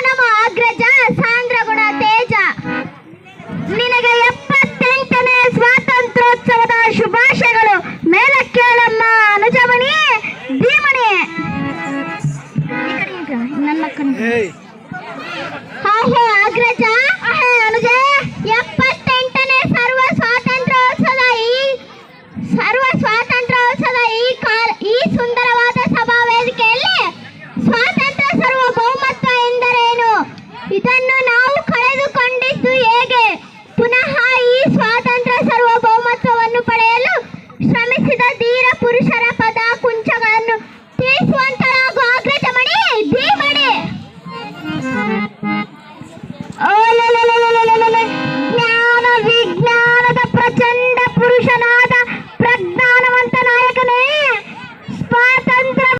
ನಮೋ ಅಗ್ರಜ ಸಾಂದ್ರ ಗುಣ ತೇಜ. ನಿನಗೆ 78ನೇ ಸ್ವಾತಂತ್ರ್ಯೋತ್ಸವದ ಶುಭಾಶಯಗಳು. ಮೇಲಕ್ಕೇಳಮ್ಮ ಅನುಜಮಣಿ ಭೀಮಣಿ. ನನ್ನ